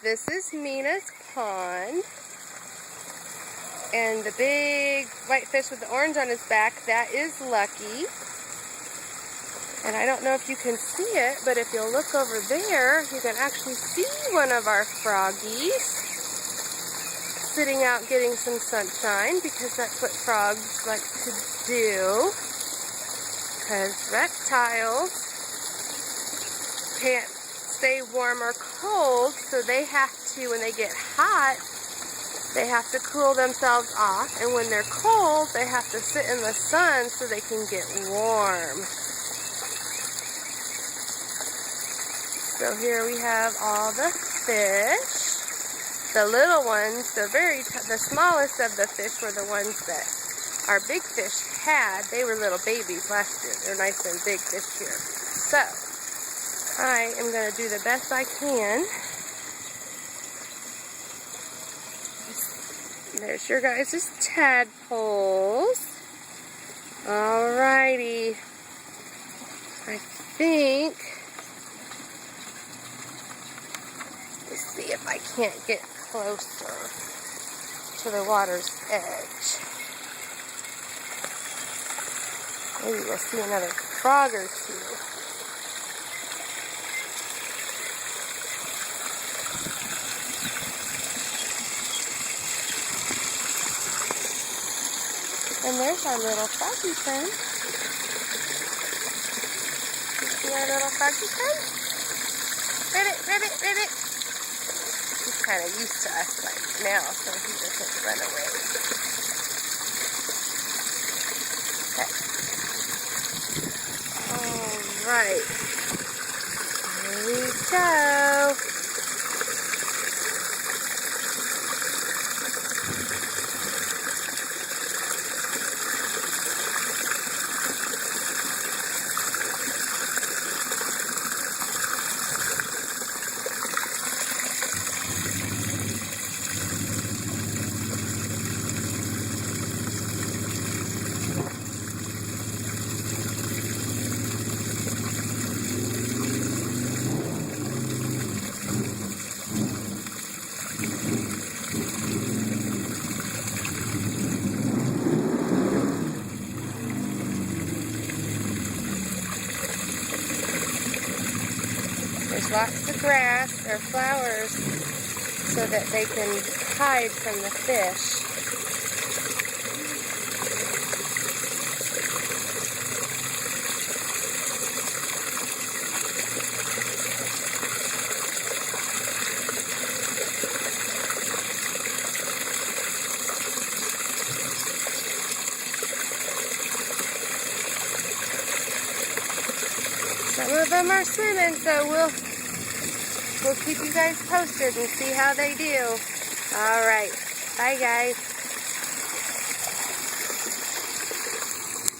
This is Mina's pond. And the big white fish with the orange on his back, that is Lucky. And I don't know if you can see it, but if you'll look over there, you can actually see one of our froggies sitting out getting some sunshine, because that's what frogs like to do. Because reptiles can't stay warm or cold, so they have to, when they get hot, they have to cool themselves off, and when they're cold, they have to sit in the sun so they can get warm. So here we have all the fish. The little ones, the smallest of the fish were the ones that our big fish had. They were little babies last year. They're nice and big this year. So I am going to do the best I can. There's your guys' tadpoles. Alrighty. I think, let's see if I can't get closer to the water's edge. Maybe we'll see another frog or two. And there's our little froggy friend. You see our little froggy friend? Ribbit, ribbit, ribbit. He's kind of used to us by now, so he doesn't run away. Okay. Alright. Here we go. There's lots of grass or flowers so that they can hide from the fish. Some of them are swimming, so we'll keep you guys posted and see how they do. All right. Bye, guys.